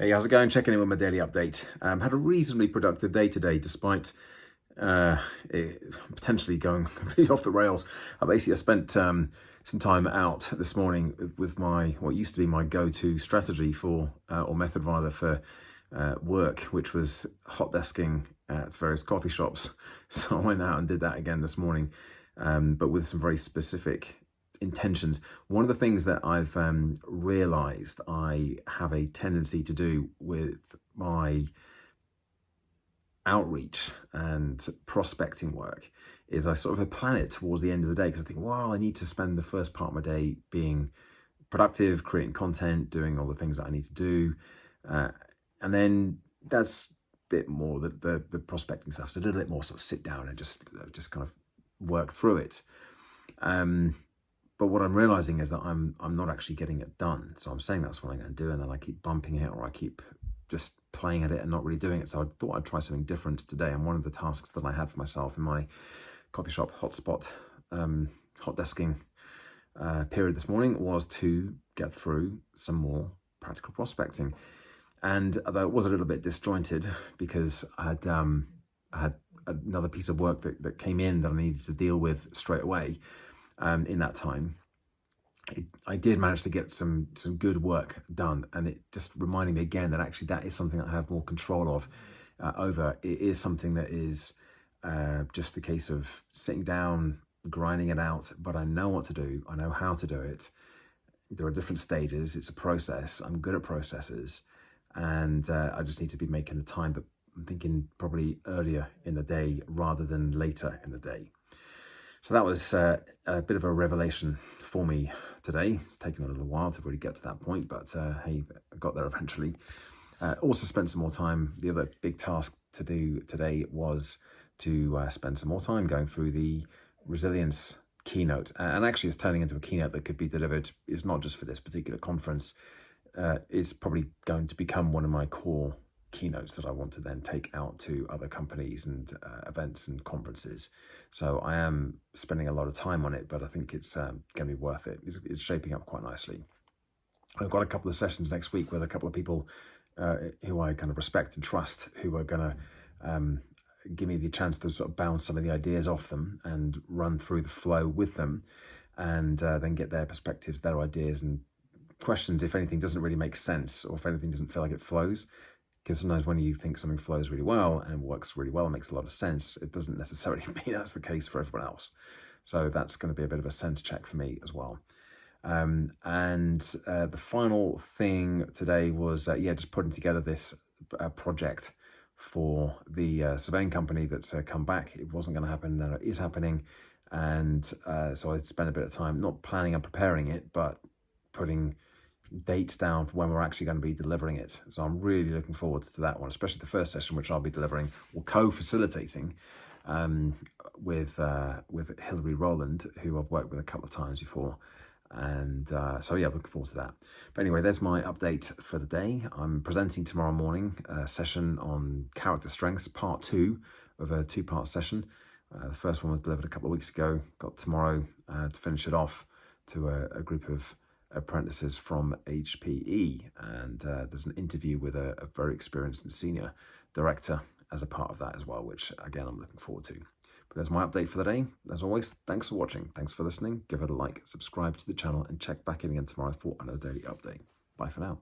Hey, how's it going? Checking in with my daily update. Had a reasonably productive day today, despite it potentially going completely off the rails. I spent some time out this morning with my what used to be my go-to strategy for or method rather for work, which was hot desking at various coffee shops. So I went out and did that again this morning, but with some very specific intentions. One of the things that I've realized I have a tendency to do with my outreach and prospecting work is I sort of plan it towards the end of the day because I think, well, I need to spend the first part of my day being productive, creating content, doing all the things that I need to do. And then that's a bit more the prospecting stuff. So a little bit more sort of sit down and just kind of work through it. But what I'm realizing is that I'm not actually getting it done. So I'm saying that's what I'm going to do, and then I keep bumping it, or I keep just playing at it and not really doing it. So I thought I'd try something different today. And one of the tasks that I had for myself in my coffee shop hotspot hot desking period this morning was to get through some more practical prospecting. And although it was a little bit disjointed because I had another piece of work that came in that I needed to deal with straight away. In that time, I did manage to get some good work done, and it just reminded me again that actually that is something that I have more control of over. It is something that is just a case of sitting down, grinding it out, but I know what to do. I know how to do it. There are different stages. It's a process. I'm good at processes, and I just need to be making the time, but I'm thinking probably earlier in the day rather than later in the day. So that was a bit of a revelation for me today. It's taken a little while to really get to that point, but hey, I got there eventually. Also spent some more time. The other big task to do today was to spend some more time going through the resilience keynote. And actually it's turning into a keynote that could be delivered. It's not just for this particular conference. It's probably going to become one of my core keynotes that I want to then take out to other companies and events and conferences. So I am spending a lot of time on it, but I think it's going to be worth it. It's shaping up quite nicely. I've got a couple of sessions next week with a couple of people who I kind of respect and trust, who are going to give me the chance to sort of bounce some of the ideas off them and run through the flow with them, and then get their perspectives, their ideas and questions if anything doesn't really make sense, or if anything doesn't feel like it flows. Because sometimes when you think something flows really well and works really well and makes a lot of sense, it doesn't necessarily mean that's the case for everyone else. So that's going to be a bit of a sense check for me as well. The final thing today was, just putting together this project for the surveying company that's come back. It wasn't going to happen, then it is happening. And so I spent a bit of time not planning and preparing it, but putting dates down for when we're actually going to be delivering it. So I'm really looking forward to that one, especially the first session, which I'll be delivering or co-facilitating with Hilary Rowland, who I've worked with a couple of times before. And so yeah, looking forward to that. But anyway, there's my update for the day. I'm presenting tomorrow morning a session on character strengths, part 2 of a 2-part session. The first one was delivered a couple of weeks ago. Got tomorrow to finish it off to a group of apprentices from HPE, and there's an interview with a very experienced and senior director as a part of that as well, which again I'm looking forward to. But there's my update for the day. As always, thanks for watching, thanks for listening. Give it a like, subscribe to the channel, and check back in again tomorrow for another daily update. Bye for now.